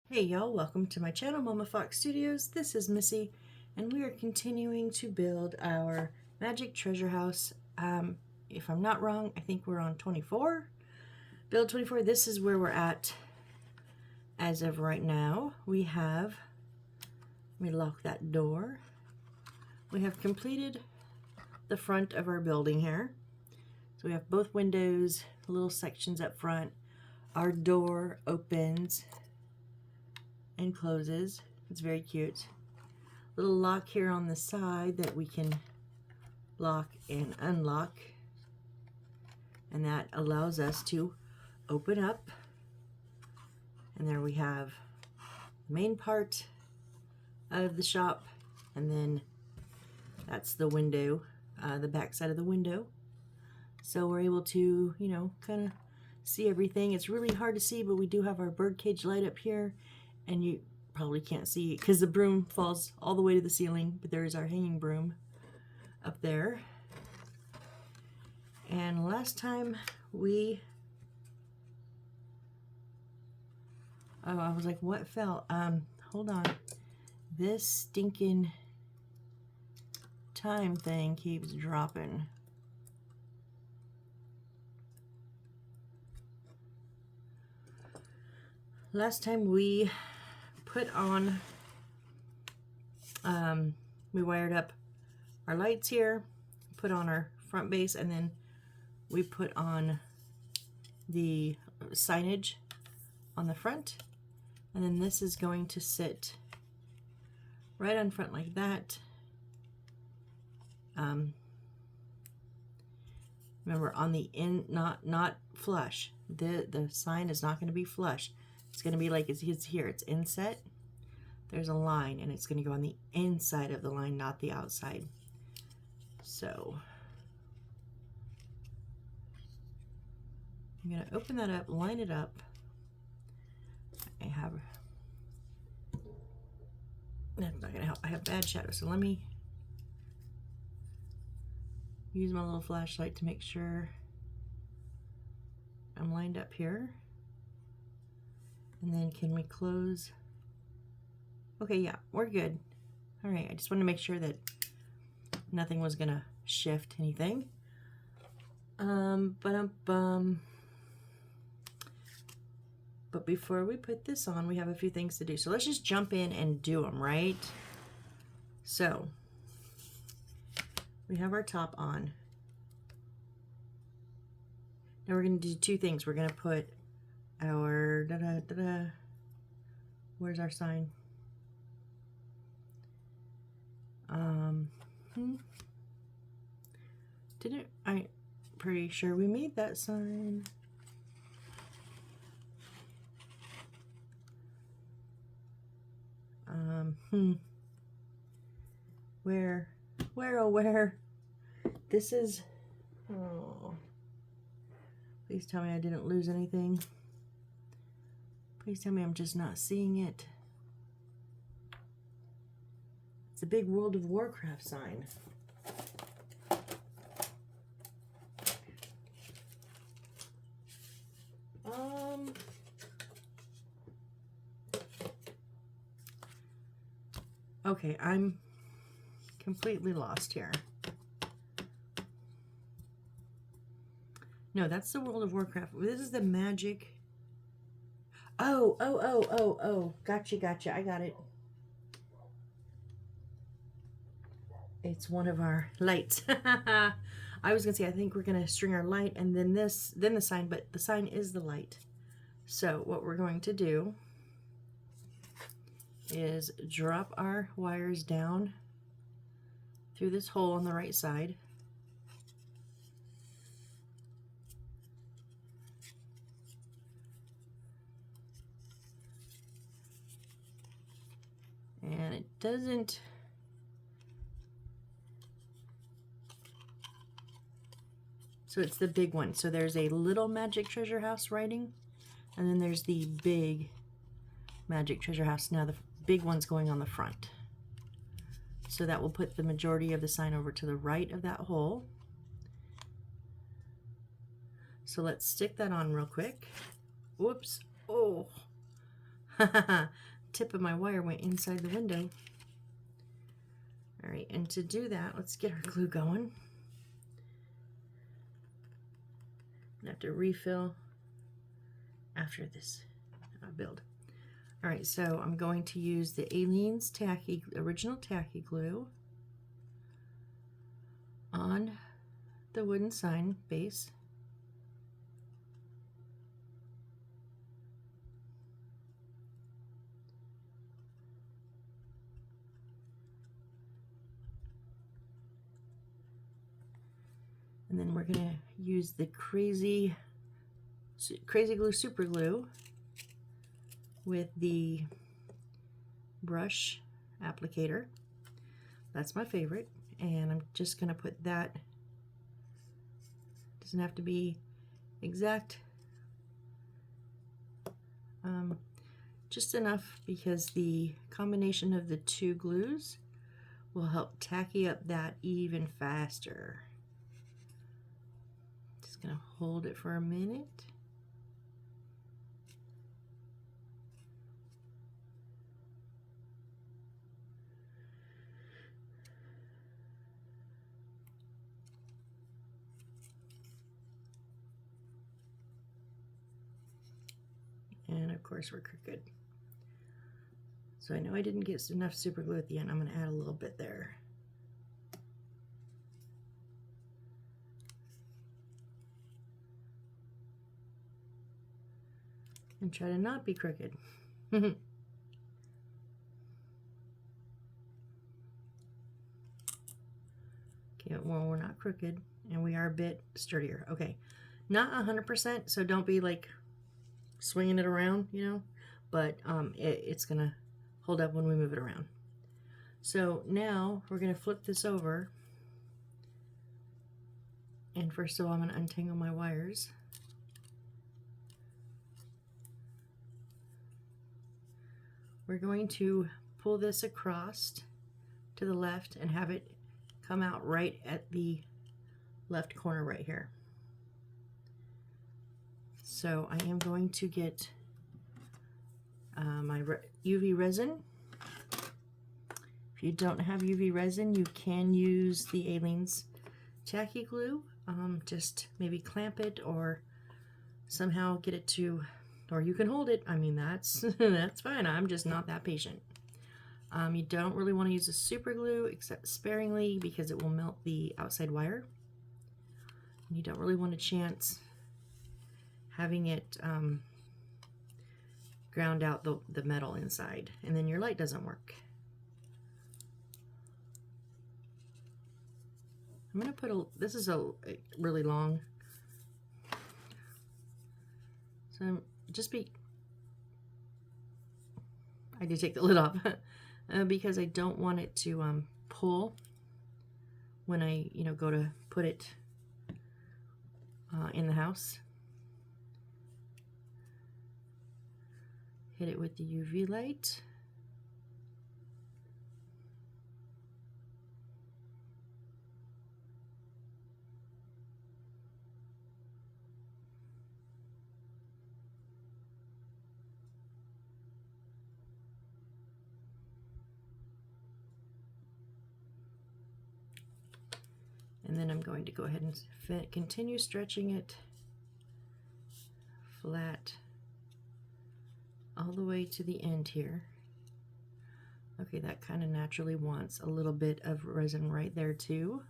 Hey y'all, welcome to my channel, Mama Fox Studios. This is Missy, and we are continuing to build our magic treasure house. If I'm not wrong, I think we're on 24. Build 24, this is where we're at as of right now. We have, let me lock that door. We have completed the front of our building here. So we have both windows, little sections up front. Our door opens and closes. It's very cute. Little lock here on the side that we can lock and unlock, and that allows us to open up. And there we have the main part of the shop, and then that's the window, the back side of the window. So we're able to, you know, kind of see everything. It's really hard to see, but we do have our birdcage light up here, and you probably can't see because the broom falls all the way to the ceiling, but there is our hanging broom up there. And last time we, oh, I was like, what fell? Hold on. This stinking time thing keeps dropping. Last time we put on, we wired up our lights here, put on our front base, and then we put on the signage on the front. And then this is going to sit right on front like that. Remember, on the not flush. The sign is not going to be flush. It's going to be like it's here. It's inset. There's a line, and it's going to go on the inside of the line, not the outside. So I'm going to open that up, line it up. I have, that's not going to help. I have bad shadow, so let me use my little flashlight to make sure I'm lined up here. And then can we close? Okay, yeah, we're good. All right, I just want to make sure that nothing was gonna shift anything. But before we put this on, we have a few things to do. So let's just jump in and do them, right? So we have our top on. Now we're gonna do two things. We're gonna put our where's our sign? Didn't I? Pretty sure we made that sign. Where, oh, where? This is, oh, please tell me I didn't lose anything. Please tell me I'm just not seeing it. It's a big World of Warcraft sign. Okay, I'm completely lost here. No, that's the World of Warcraft. This is the magic. Oh. Gotcha. I got it. It's one of our lights. I was gonna say, I think we're gonna string our light and then this, then the sign, but the sign is the light. So what we're going to do is drop our wires down through this hole on the right side. And it doesn't, so it's the big one. So there's a little magic treasure house writing, and then there's the big magic treasure house. Now the big one's going on the front. So that will put the majority of the sign over to the right of that hole. So let's stick that on real quick. Whoops. Oh, Tip of my wire went inside the window. All right, and to do that, let's get our glue going. I have to refill after this build. All right, so I'm going to use the Aleene's original tacky glue on the wooden sign base. And then we're going to use the Crazy Glue Super Glue with the brush applicator. That's my favorite. And I'm just going to put that, doesn't have to be exact, just enough, because the combination of the two glues will help tacky up that even faster. Just going to hold it for a minute. And of course we're crooked. So I know I didn't get enough super glue at the end. I'm going to add a little bit there. And try to not be crooked. Okay, well, we're not crooked and we are a bit sturdier. Okay, not 100%, so don't be like swinging it around, you know, but it's gonna hold up when we move it around. So now we're gonna flip this over, and first of all I'm gonna untangle my wires. We're going to pull this across to the left and have it come out right at the left corner right here. So I am going to get my UV resin. If you don't have UV resin, you can use the Aleene's tacky glue. Just maybe clamp it or somehow get it to, or you can hold it. I mean, that's that's fine. I'm just not that patient. You don't really want to use a super glue except sparingly, because it will melt the outside wire. You don't really want to chance having it ground out the metal inside, and then your light doesn't work. I'm going to put this is a really long, so I do take the lid off because I don't want it to pull when I go to put it in the house. Hit it with the UV light. And then I'm going to go ahead and continue stretching it flat all the way to the end here. Okay, that kind of naturally wants a little bit of resin right there too.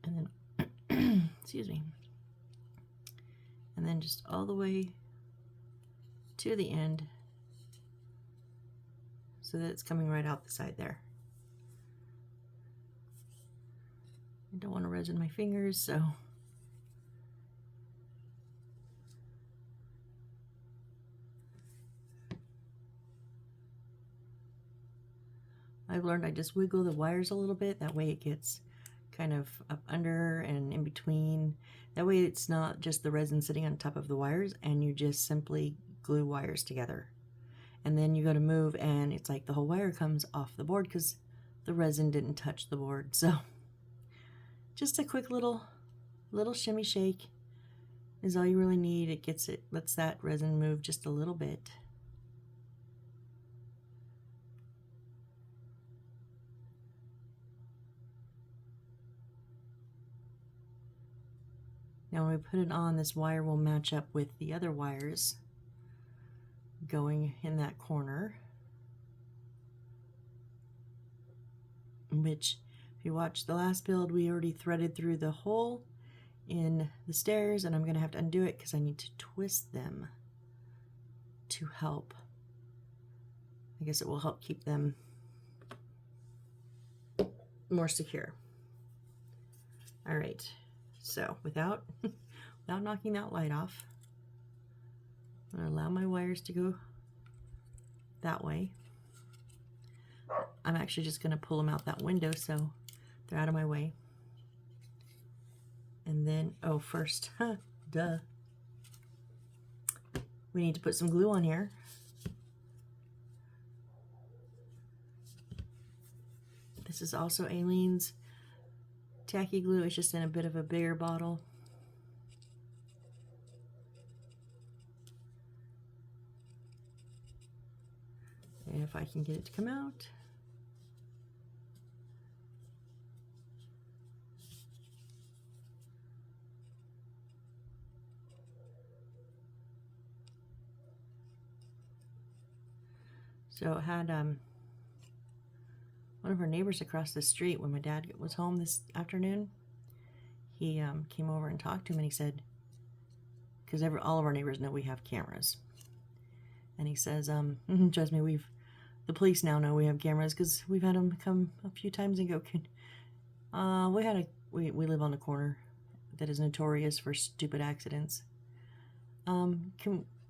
And then, excuse me, and then just all the way to the end so that it's coming right out the side there. I don't want to resin my fingers, so I've learned I just wiggle the wires a little bit. That way it gets kind of up under and in between. That way it's not just the resin sitting on top of the wires and you just simply glue wires together. And then you go to move and it's like the whole wire comes off the board because the resin didn't touch the board. So just a quick little shimmy shake is all you really need. It lets that resin move just a little bit. Now when we put it on, this wire will match up with the other wires going in that corner, which if you watch the last build, we already threaded through the hole in the stairs, and I'm going to have to undo it because I need to twist them to help. I guess it will help keep them more secure. All right, so without knocking that light off, I'm going to allow my wires to go that way. I'm actually just going to pull them out that window so they're out of my way. And then, oh, first, duh, we need to put some glue on here. This is also Aleene's tacky glue. It's just in a bit of a bigger bottle. If I can get it to come out. So it had one of our neighbors across the street, when my dad was home this afternoon, he came over and talked to him, and he said, because all of our neighbors know we have cameras, and he says, trust me, the police now know we have cameras because we've had them come a few times and go, we live on a corner that is notorious for stupid accidents.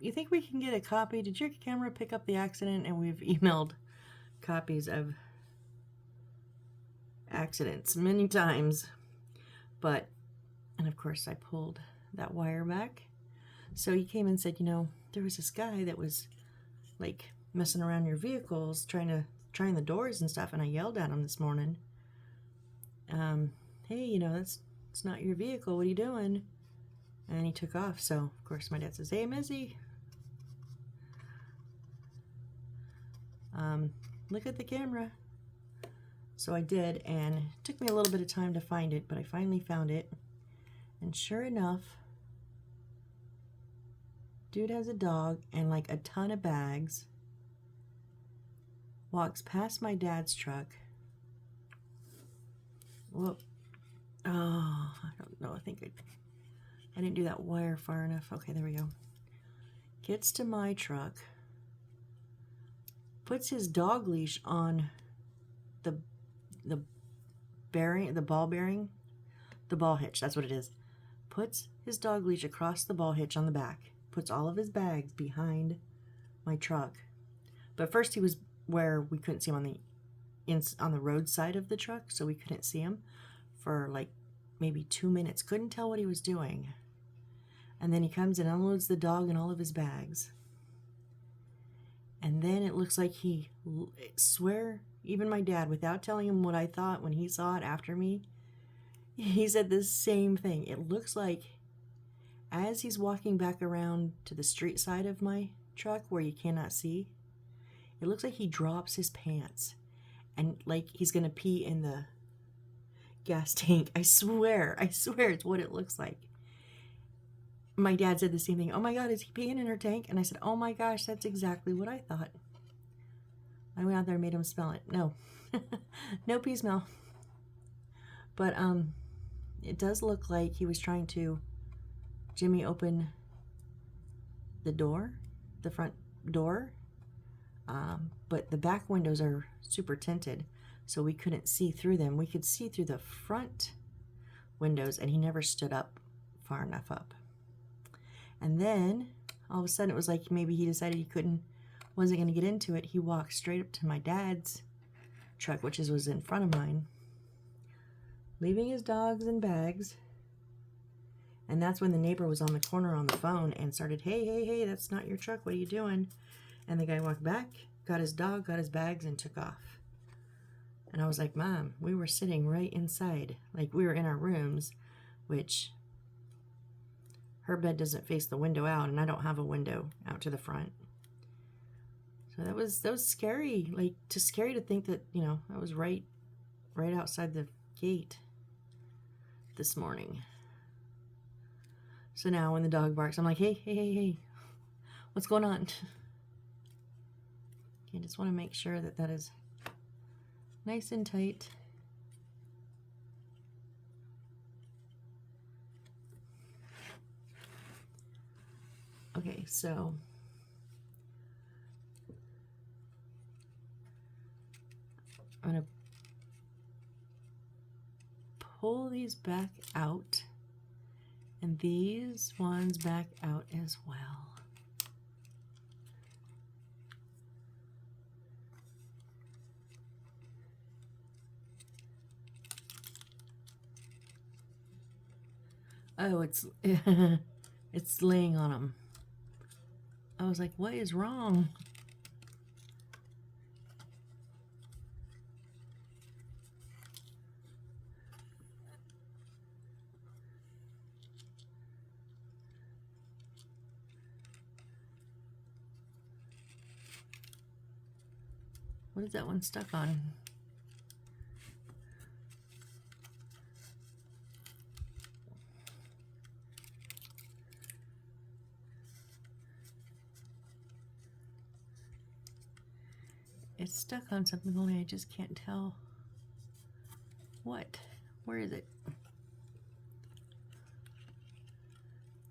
You think we can get a copy? Did your camera pick up the accident? And we've emailed copies of accidents many times. And of course I pulled that wire back. So he came and said, there was this guy that was like messing around your vehicles, trying the doors and stuff. And I yelled at him this morning. Hey, it's not your vehicle. What are you doing? And he took off. So of course my dad says, hey, Missy, look at the camera. So I did, and it took me a little bit of time to find it, but I finally found it. And sure enough, dude has a dog and like a ton of bags, walks past my dad's truck. Whoop. Oh, I don't know. I think I didn't do that wire far enough. Okay, there we go. Gets to my truck, puts his dog leash on the ball hitch, that's what it is. Puts his dog leash across the ball hitch on the back, puts all of his bags behind my truck. But first he was where we couldn't see him on the road side of the truck, so we couldn't see him for like maybe 2 minutes. Couldn't tell what he was doing. And then he comes and unloads the dog and all of his bags. And then it looks like even my dad, without telling him what I thought when he saw it after me, he said the same thing. It looks like as he's walking back around to the street side of my truck where you cannot see, it looks like he drops his pants and like he's gonna pee in the gas tank. I swear it's what it looks like. My dad said the same thing. Oh my God, is he peeing in her tank? And I said, oh my gosh, that's exactly what I thought. I went out there and made him smell it. No, no pee smell. But it does look like he was trying to Jimmy open the door, the front door. But the back windows are super tinted, so we couldn't see through them. We could see through the front windows, and he never stood up far enough up. And then all of a sudden it was like maybe he decided he wasn't going to get into it. He walked straight up to my dad's truck, which was in front of mine, leaving his dogs and bags. And that's when the neighbor was on the corner on the phone and started, hey, hey, hey, that's not your truck. What are you doing? And the guy walked back, got his dog, got his bags, and took off. And I was like, Mom, we were sitting right inside. Like, we were in our rooms, which her bed doesn't face the window out, and I don't have a window out to the front. So that was scary. Like, just scary to think that, you know, I was right outside the gate this morning. So now when the dog barks, I'm like, hey, hey, hey, hey, what's going on? I just want to make sure that that is nice and tight. Okay, so I'm going to pull these back out and these ones back out as well. Oh, it's it's laying on them. I was like, what is wrong? What is that one stuck on? It's stuck on something, only I just can't tell what. Where is it?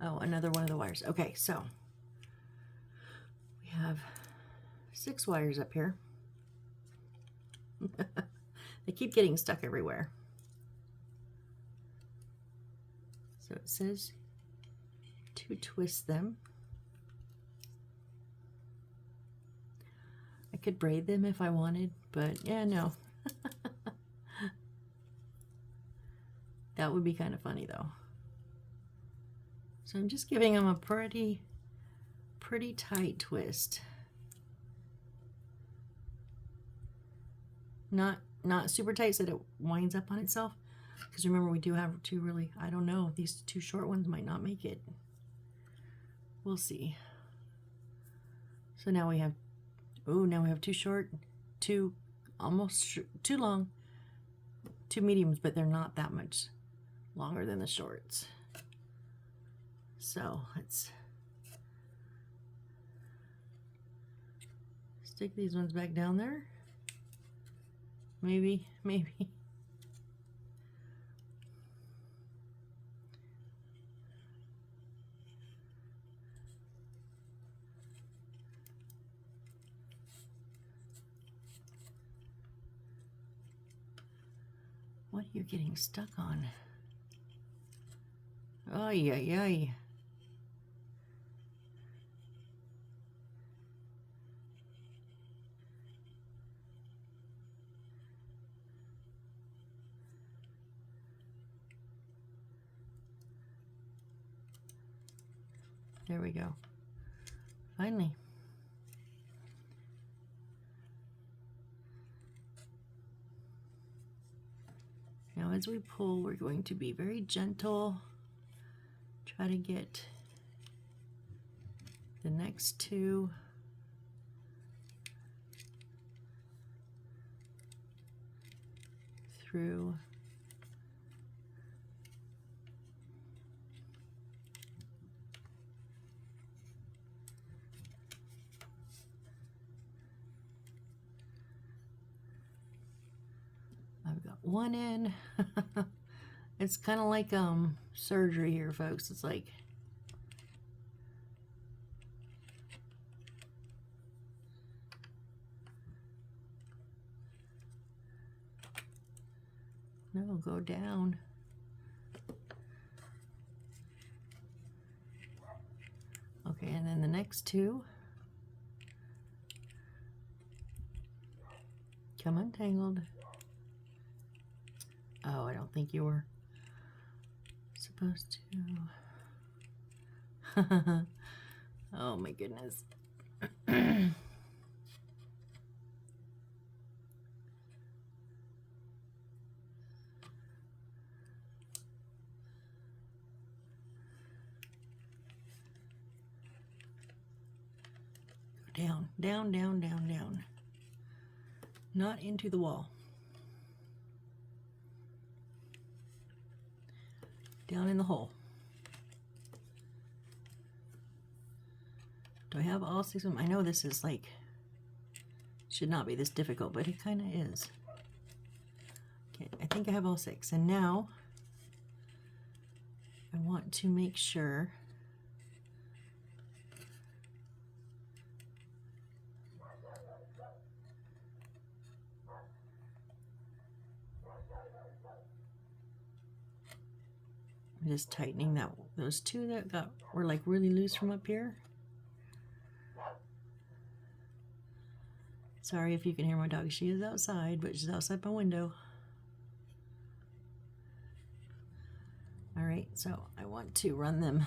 Oh, another one of the wires. Okay, so we have 6 wires up here. They keep getting stuck everywhere. So it says to twist them. I could braid them if I wanted, but yeah, no. That would be kind of funny though. So I'm just giving them a pretty tight twist. Not super tight so that it winds up on itself. Because remember, we do have 2 really, I don't know, these 2 short ones might not make it. We'll see. So now we have, oh, now we have 2 short, 2 almost 2 long, 2 mediums, but they're not that much longer than the shorts. So let's stick these ones back down there. Maybe. What are you getting stuck on? Oh, yeah. There we go. Finally. Now as we pull, we're going to be very gentle. Try to get the next 2 through. I've got 1 in. It's kind of like surgery here, folks. It's like no, go down. Okay, and then the next 2. Come untangled. Oh, I don't think you were supposed to. Oh my goodness. Down, down, down, down, down. Not into the wall. Down in the hole. Do I have all 6 of them? I know this is like, should not be this difficult, but it kind of is. Okay, I think I have all 6. And now I want to make sure I'm just tightening that those 2 that were like really loose from up here. Sorry if you can hear my dog. She is outside, but she's outside my window. All right, so I want to run them.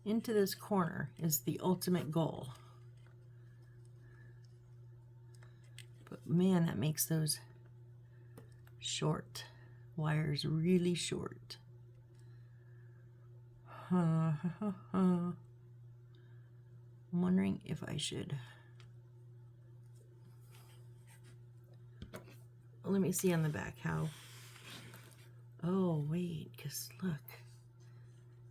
Into this corner is the ultimate goal. But man, that makes those short wires really short. I'm wondering if I should. Let me see on the back how. Oh, wait, because look.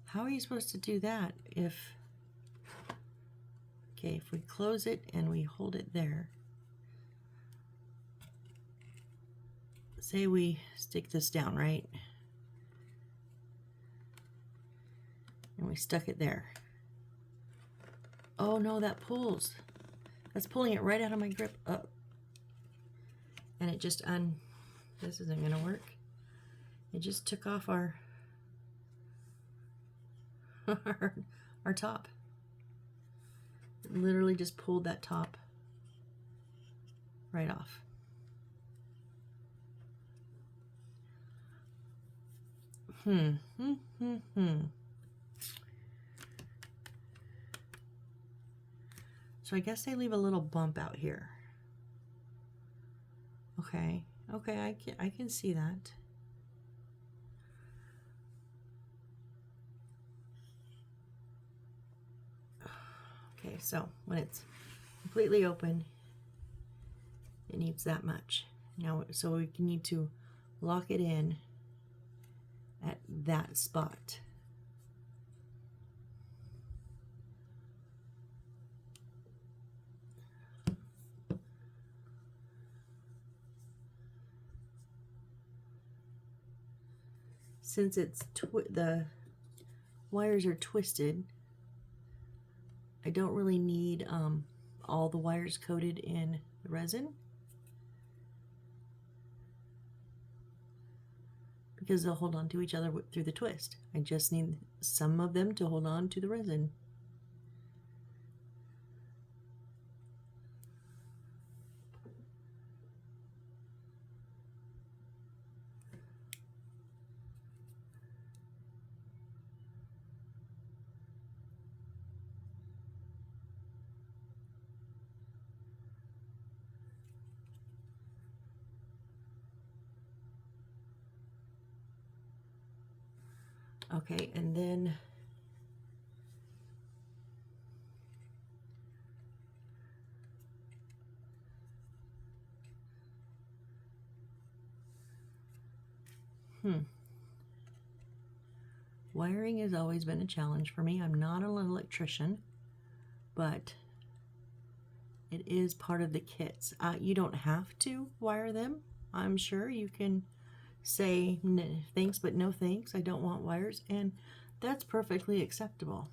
How are you supposed to do that if, okay, if we close it and we hold it there, say we stick this down, right? And we stuck it there. Oh no, that pulls. That's pulling it right out of my grip. Up. And it just this isn't gonna work. It just took off our our top. It literally just pulled that top right off. So I guess they leave a little bump out here. Okay, okay, I can see that. Okay, so when it's completely open, it needs that much. Now, so we need to lock it in at that spot. Since it's the wires are twisted, I don't really need all the wires coated in the resin, because they'll hold on to each other through the twist. I just need some of them to hold on to the resin. Okay, and then wiring has always been a challenge for me. I'm not an electrician, but It is part of the kits. You don't have to wire them. I'm sure you can say thanks but no thanks. I don't want wires, and that's perfectly acceptable.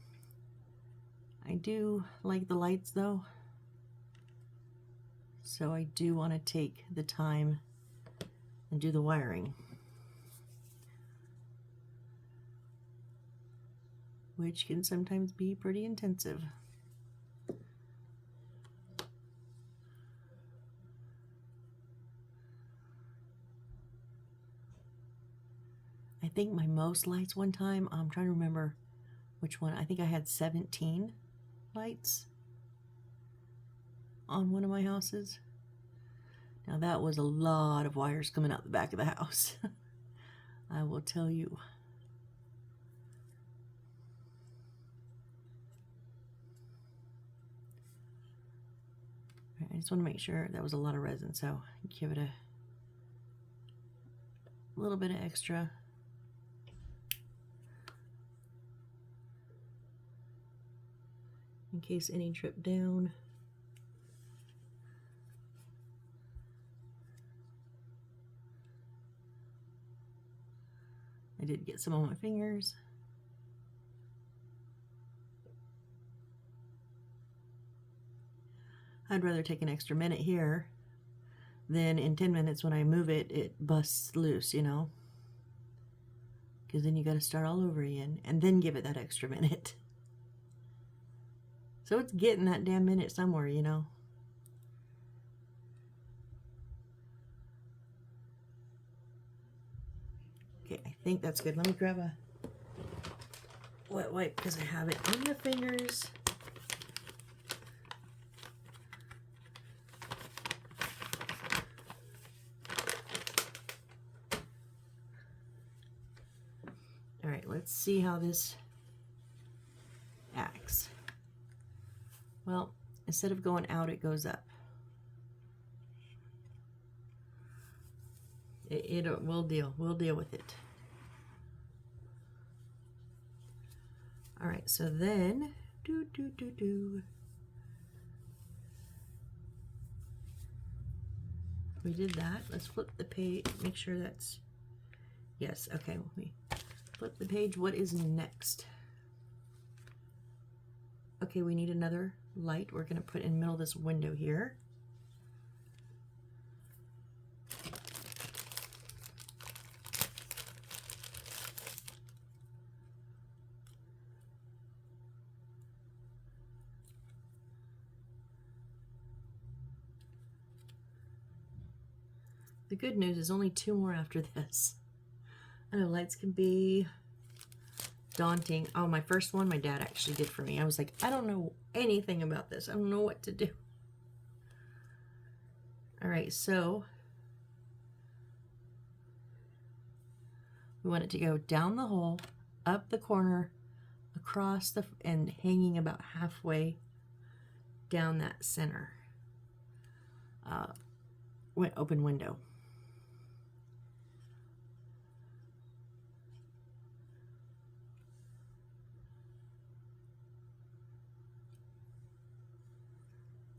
I do like the lights though, so I do want to take the time and do the wiring, which can sometimes be pretty intensive. I think my most lights one time, I'm trying to remember which one. I think I had 17 lights on one of my houses. Now that was a lot of wires coming out the back of the house. I will tell you. I just want to make sure that was a lot of resin, so give it a little bit of extra. In case any drip down. I did get some on my fingers. I'd rather take an extra minute here than in 10 minutes when I move it, it busts loose, you know? Because then you got to start all over again and then give it that extra minute. So it's getting that damn minute somewhere, you know? Okay, I think that's good. Let me grab a wet wipe because I have it on the fingers. All right, let's see how this acts. Well, instead of going out, it goes up. We'll deal with it. All right, so then we did that. Let's flip the page, make sure that's yes. Okay, we flip the page. What is next? Okay, we need another light. We're going to put in the middle of this window here. The good news is only 2 more after this. I know lights can be daunting. Oh, my first one my dad actually did for me. I was like, I don't know anything about this. I don't know what to do. All right, so we want it to go down the hole, up the corner, across the, and hanging about halfway down that center open window.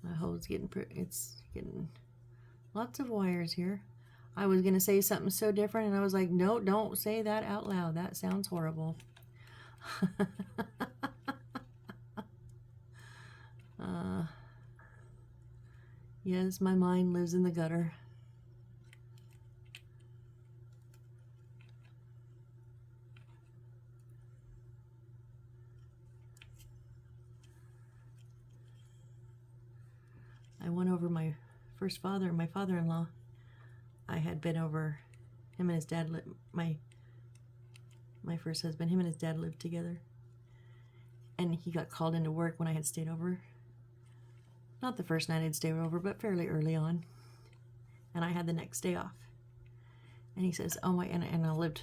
My hole's getting it's getting lots of wires here. I was gonna say something so different, and I was like, no, don't say that out loud. That sounds horrible. Yes, my mind lives in the gutter. I went over my father-in-law. I had been over, him and his dad, my first husband, him and his dad lived together. And he got called into work when I had stayed over. Not the first night I'd stayed over, but fairly early on. And I had the next day off. And he says, oh my, and I lived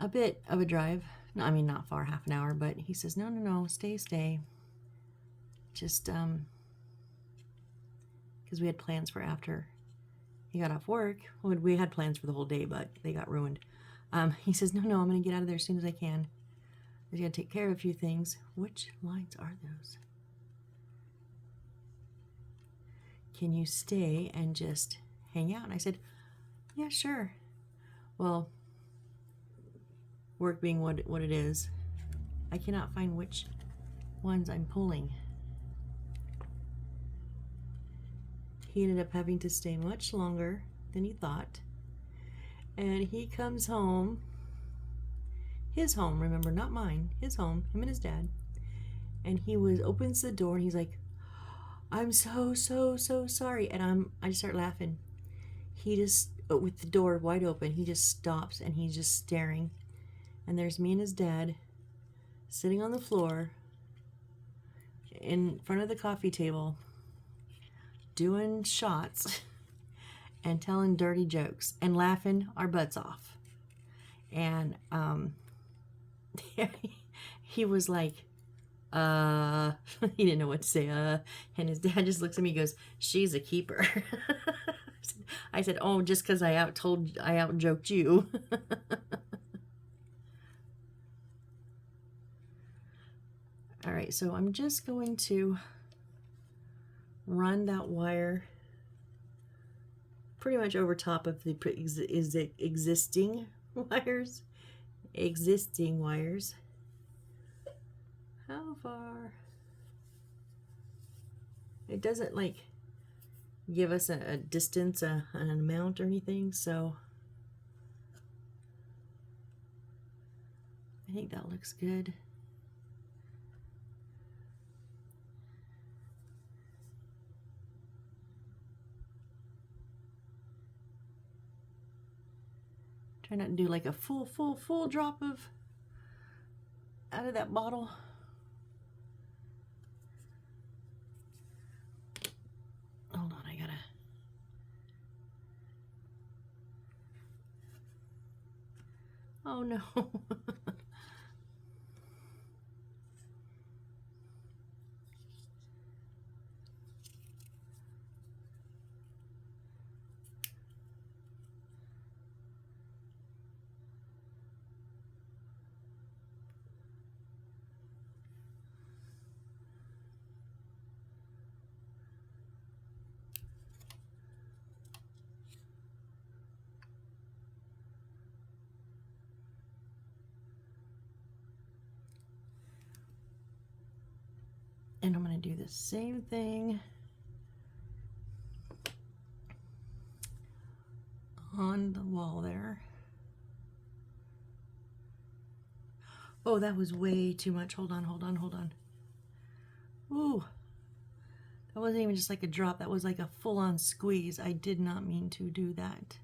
a bit of a drive. No, I mean, not far, half an hour, but he says, no, stay. Just, because we had plans for after he got off work. Well, we had plans for the whole day, but they got ruined. He says, no, I'm going to get out of there as soon as I can. I got to take care of a few things. Which lines are those? can you stay and just hang out? And I said, yeah, sure. Well, work being what it is, I cannot find which ones I'm pulling. He ended up having to stay much longer than he thought. And he comes home, his home, remember, not mine, his home, him and his dad. And he opens the door and he's like, I'm so sorry. And I just start laughing. He just, with the door wide open, he just stops and he's just staring. And there's me and his dad sitting on the floor in front of the coffee table doing shots and telling dirty jokes and laughing our butts off. And he was like, he didn't know what to say, and his dad just looks at me and goes, she's a keeper. I said, oh, just because I out-joked you. All right, so I'm just going to run that wire pretty much over top of the existing wires. How far? It doesn't like give us a distance, an amount or anything, so I think that looks good. Try not to do like a full drop out of that bottle. Hold on, I gotta. Oh no. And I'm going to do the same thing on the wall there. Oh, that was way too much. Hold on. Ooh, that wasn't even just like a drop. That was like a full-on squeeze. I did not mean to do that.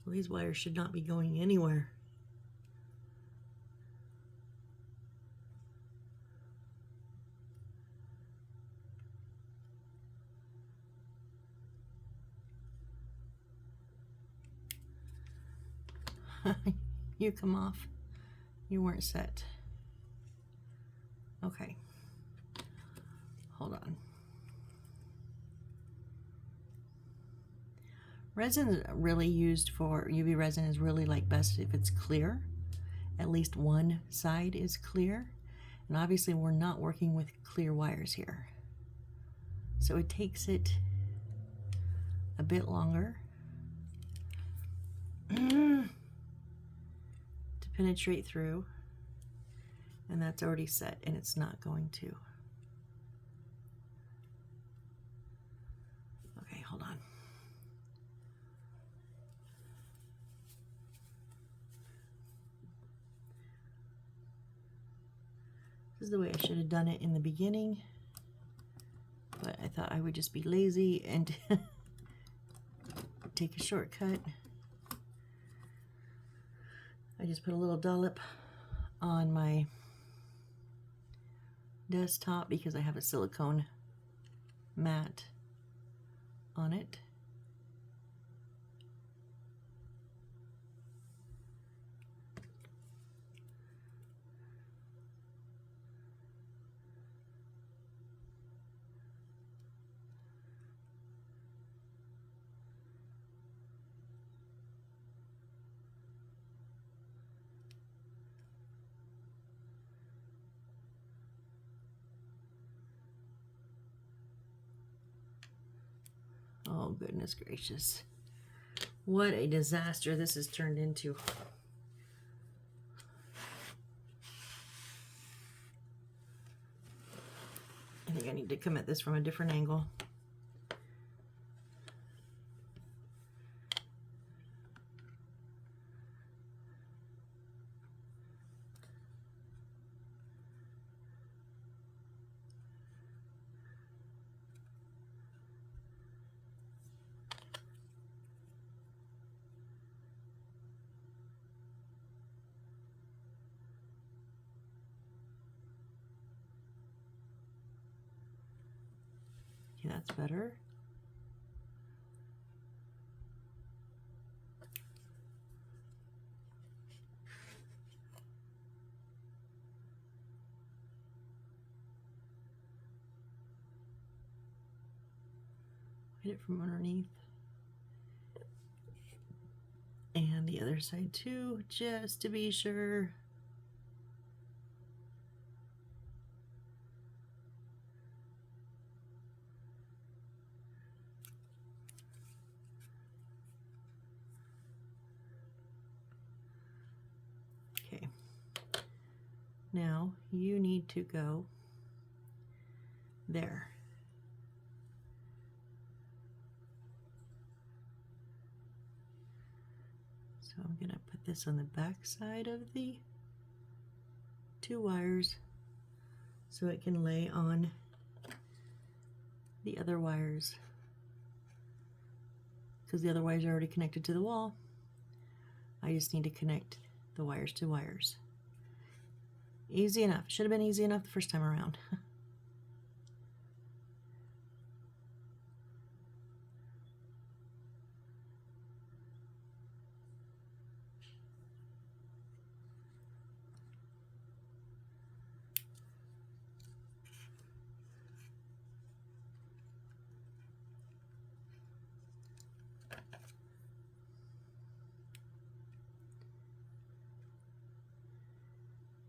Well, these wires should not be going anywhere. You come off. You weren't set. Okay. Hold on. Resin is really used for, UV resin is really like best if it's clear. At least one side is clear. And obviously we're not working with clear wires here. So it takes it a bit longer to penetrate through. And that's already set and it's not going to. Okay, hold on. This is the way I should have done it in the beginning, but I thought I would just be lazy and take a shortcut. I just put a little dollop on my desktop because I have a silicone mat on it. Oh, goodness gracious. What a disaster this has turned into. I think I need to come at this from a different angle. Okay, that's better. Hit it from underneath. And the other side too, just to be sure. Okay. Now you need to go there. So I'm going to put this on the back side of the 2 wires so it can lay on the other wires, because the other wires are already connected to the wall. I just need to connect the wires to wires. Easy enough. Should have been easy enough the first time around.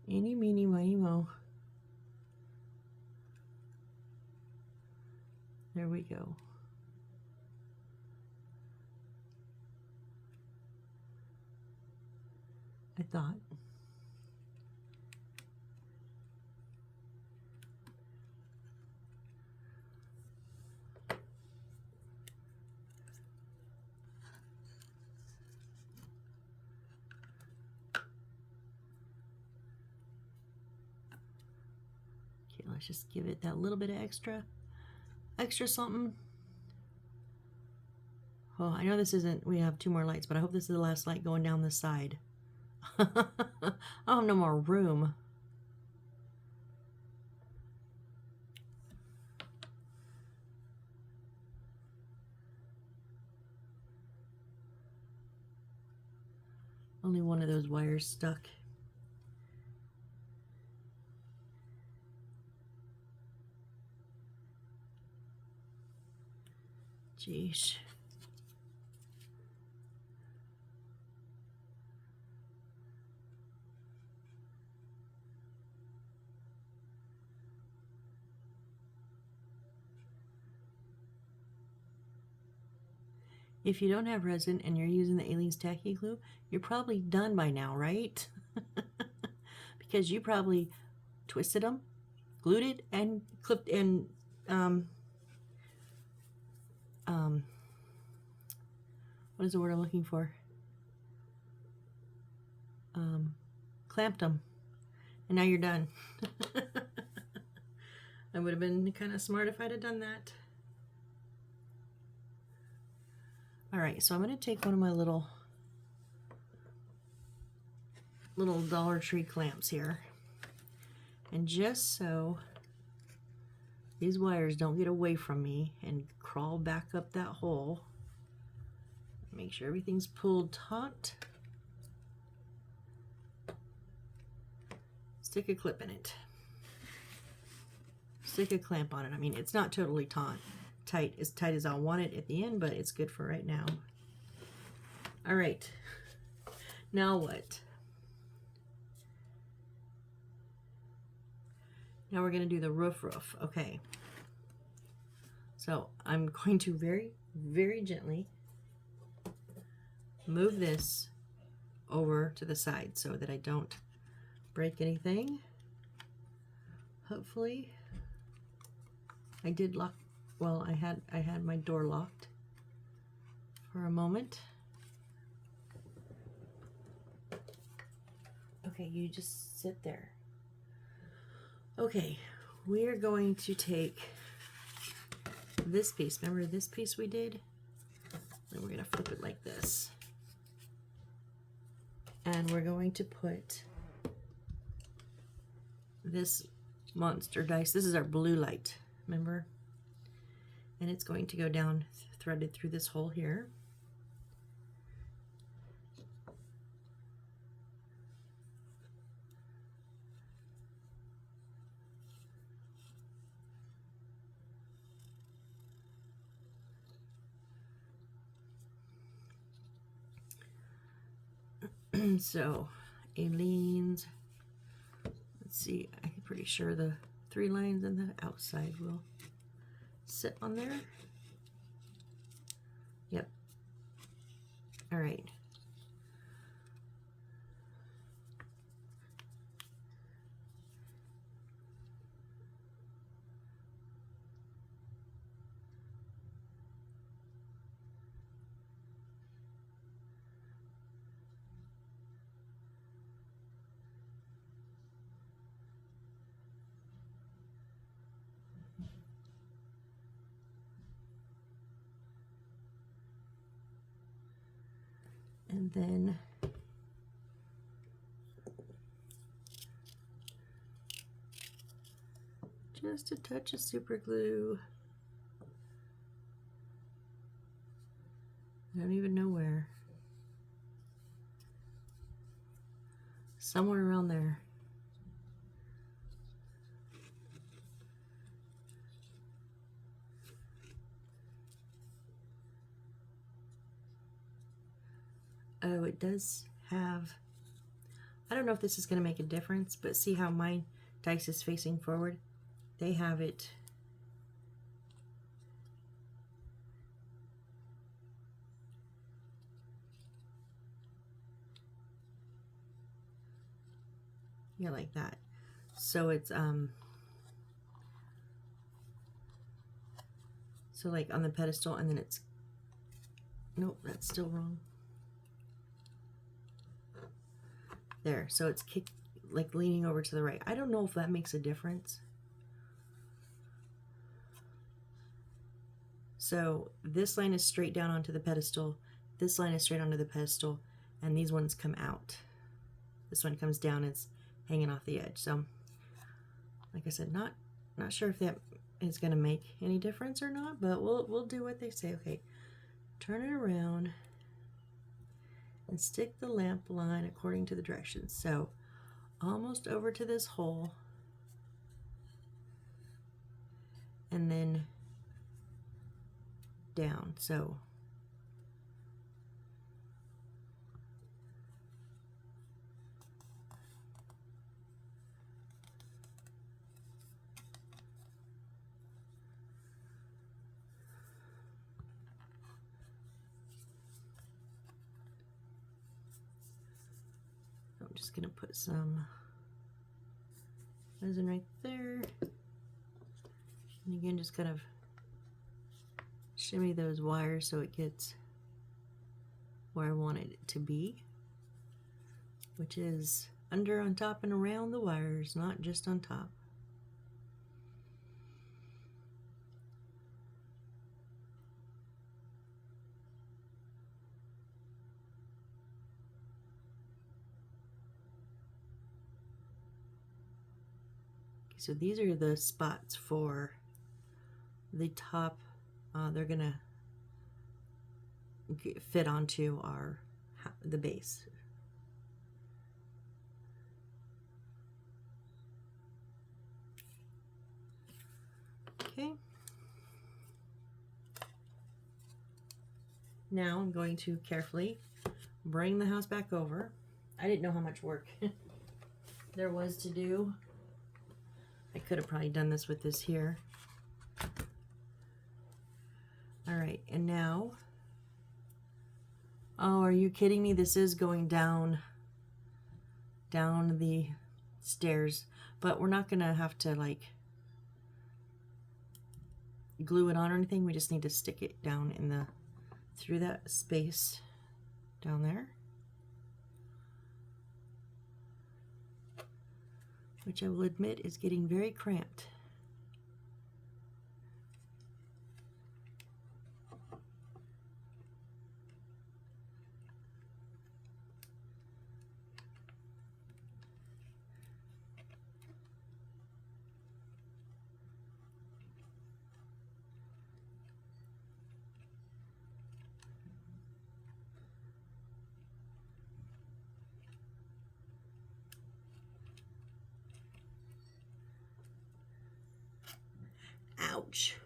Eeny, meeny, miny, mo. There we go. I thought. Okay, let's just give it that little bit of extra something. Oh, I know this isn't, we have 2 more lights, but I hope this is the last light going down this side. I don't have no more room. Only one of those wires stuck. Jeez. If you don't have resin and you're using the Aleene's Tacky Glue, you're probably done by now, right? Because you probably twisted them, glued it, and clipped and what is the word I'm looking for? Clamped them, and now you're done. I would have been kind of smart if I'd have done that. All right, so I'm going to take one of my little Dollar Tree clamps here, and just so these wires don't get away from me and crawl back up that hole, make sure everything's pulled taut. Stick a clip in it. Stick a clamp on it. I mean, it's not totally tight as I want it at the end, but it's good for right now. All right, now what? Now we're going to do the roof. Okay. So I'm going to very very gently move this over to the side so that I don't break anything. Hopefully, I did lock, well, I had my door locked for a moment. Okay, you just sit there. Okay, we are going to take this piece. Remember this piece we did? And we're gonna flip it like this. And we're going to put this monster dice. This is our blue light, remember? And it's going to go down threaded through this hole here. So, Aileen's, let's see, I'm pretty sure the 3 lines on the outside will sit on there. Yep. All right. And then just a touch of super glue. I don't even know where. Somewhere around there. Oh, it does have, I don't know if this is going to make a difference, but see how my dice is facing forward? They have it yeah, like that. So it's so like on the pedestal, and then it's, nope, that's still wrong. There, so it's like leaning over to the right. I don't know if that makes a difference. So this line is straight down onto the pedestal, this line is straight onto the pedestal, and these ones come out. This one comes down, it's hanging off the edge. So like I said, not sure if that is going to make any difference or not, but we'll do what they say. Okay, turn it around and stick the lamp line according to the directions. So almost over to this hole, and then down. So I'm just going to put some resin right there. And again, just kind of shimmy those wires so it gets where I want it to be, which is under, on top, and around the wires, not just on top. So these are the spots for the top. They're gonna fit onto the base. Okay. Now I'm going to carefully bring the house back over. I didn't know how much work there was to do. I could have probably done this with this here. All right, and now, oh, are you kidding me? This is going down the stairs, but we're not gonna have to like glue it on or anything. We just need to stick it down in the through that space down there, which I will admit is getting very cramped. Ouch.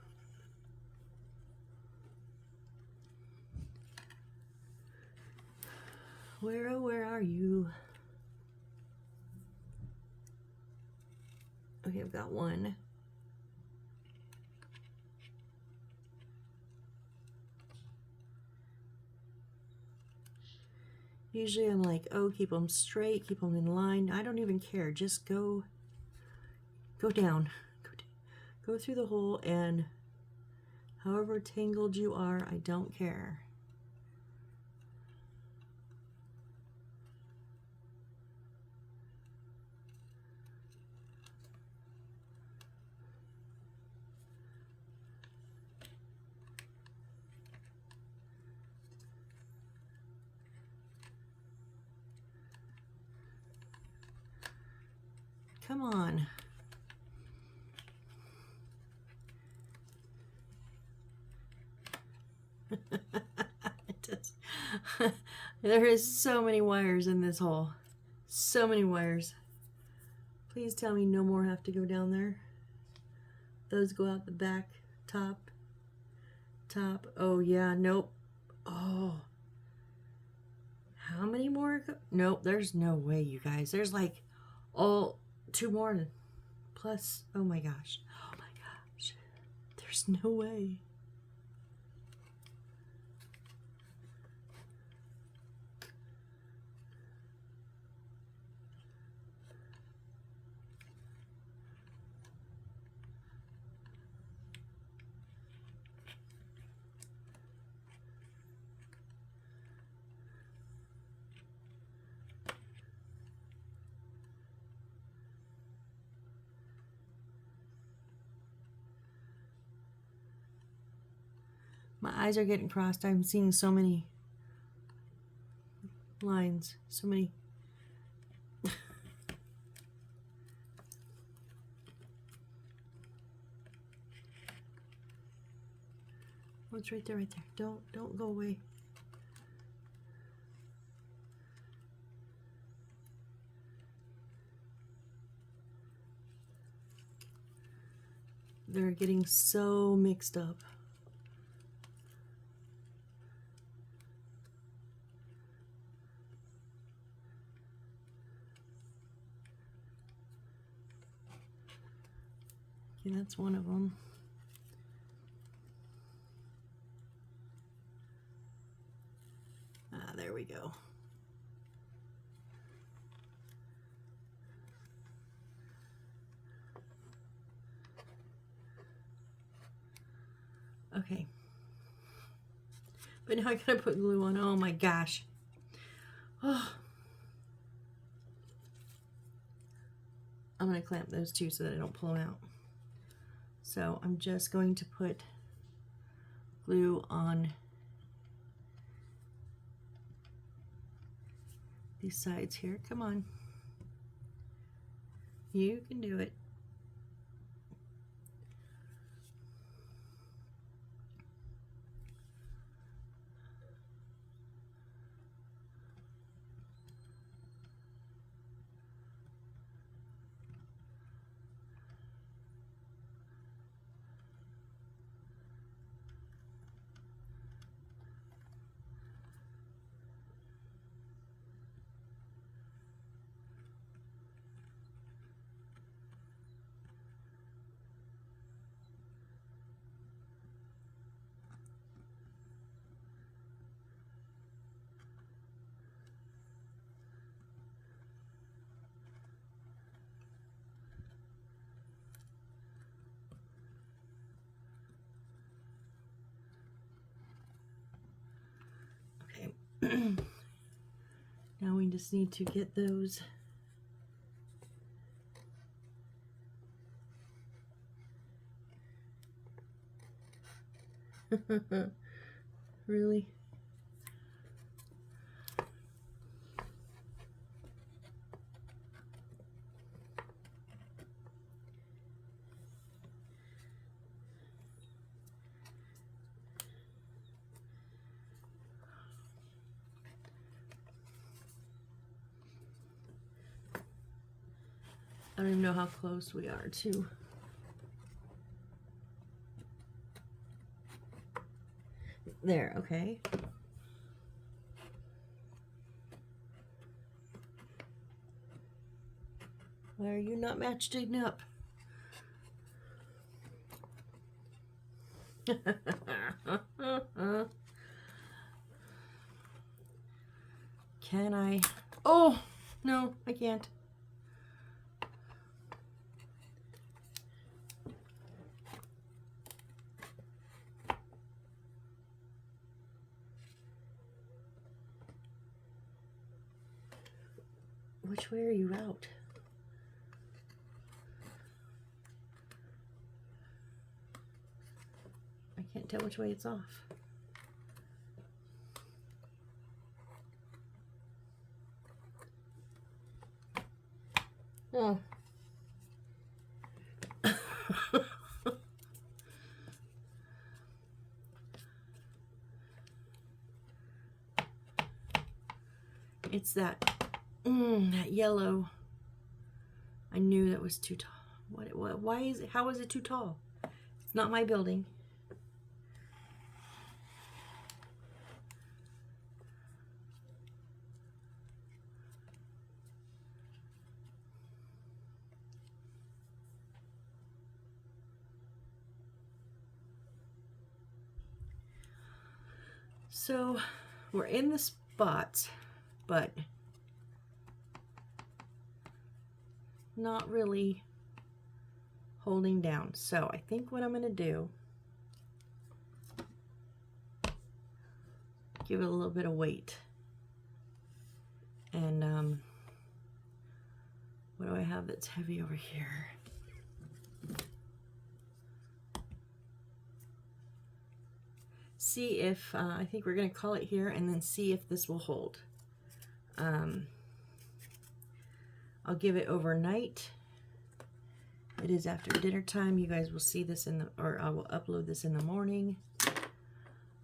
Where are you? Okay, I've got one. Usually I'm like, oh, keep them straight, keep them in line. I don't even care. Just go down. Go through the hole, and however tangled you are, I don't care. Come on. There is so many wires in this hole. So many wires. Please tell me no more have to go down there. Those go out the back, top. Oh yeah, nope. Oh. How many more? Nope, there's no way, you guys. There's like, oh, 2 more plus. Oh my gosh. Oh my gosh. There's no way. My eyes are getting crossed. I'm seeing so many lines. So many. Oh, it's right there, right there. Don't go away. They're getting so mixed up. Okay, that's one of them. Ah, there we go. Okay. But now I gotta put glue on. Oh my gosh. Oh. I'm gonna clamp those two so that I don't pull them out. So I'm just going to put glue on these sides here. Come on. You can do it. Now we just need to get those really. I don't even know how close we are to there. Okay. Why are you not matching up? Can I? Oh, no, I can't. Which way are you out? I can't tell which way it's off. Oh. It's that that yellow. I knew that was too tall. What? Why is it? How is it too tall? It's not my building. So we're in the spot, but not really holding down. So I think what I'm going to do, give it a little bit of weight. And what do I have that's heavy over here? See if, I think we're going to call it here and then see if this will hold. I'll give it overnight. It is after dinner time. You guys will see this in the, or I will upload this in the morning.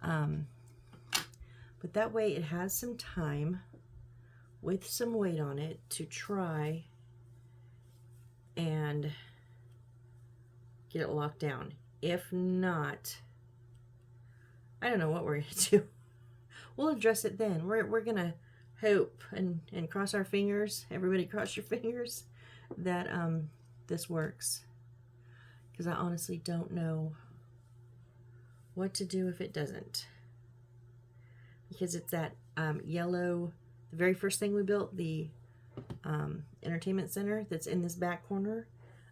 But that way it has some time with some weight on it to try and get it locked down. If not, I don't know what we're gonna do. We'll address it then. We're gonna hope and cross our fingers. Everybody cross your fingers that this works, because I honestly don't know what to do if it doesn't, because it's that yellow, the very first thing we built, the entertainment center that's in this back corner.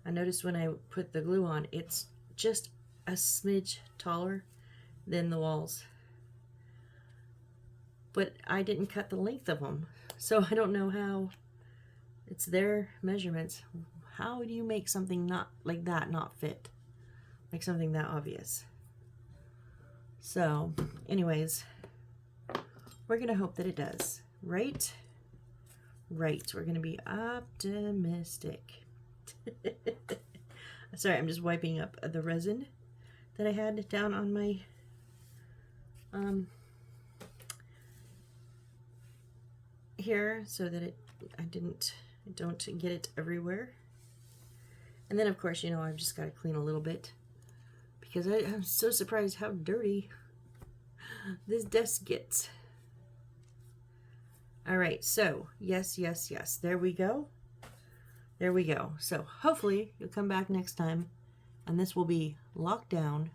I noticed when I put the glue on, it's just a smidge taller than the walls, but I didn't cut the length of them, so I don't know how. It's their measurements. How do you make something not like that not fit, like something that obvious? So anyways, we're gonna hope that it does. Right, we're gonna be optimistic. Sorry, I'm just wiping up the resin that I had down on my here, so that I don't get it everywhere. And then of course, you know, I've just got to clean a little bit, because I'm so surprised how dirty this desk gets. All right, so yes, there we go. There we go. So hopefully you'll come back next time and this will be locked down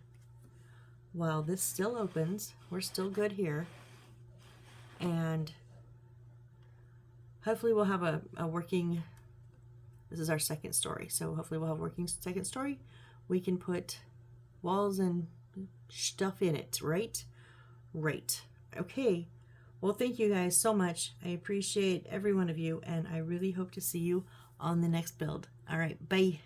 while this still opens. We're still good here. And hopefully we'll have a working, this is our second story, so hopefully we'll have a working second story. We can put walls and stuff in it, right? Right. Okay, Well, thank you guys so much. I appreciate every one of you, and I really hope to see you on the next build. All right, bye.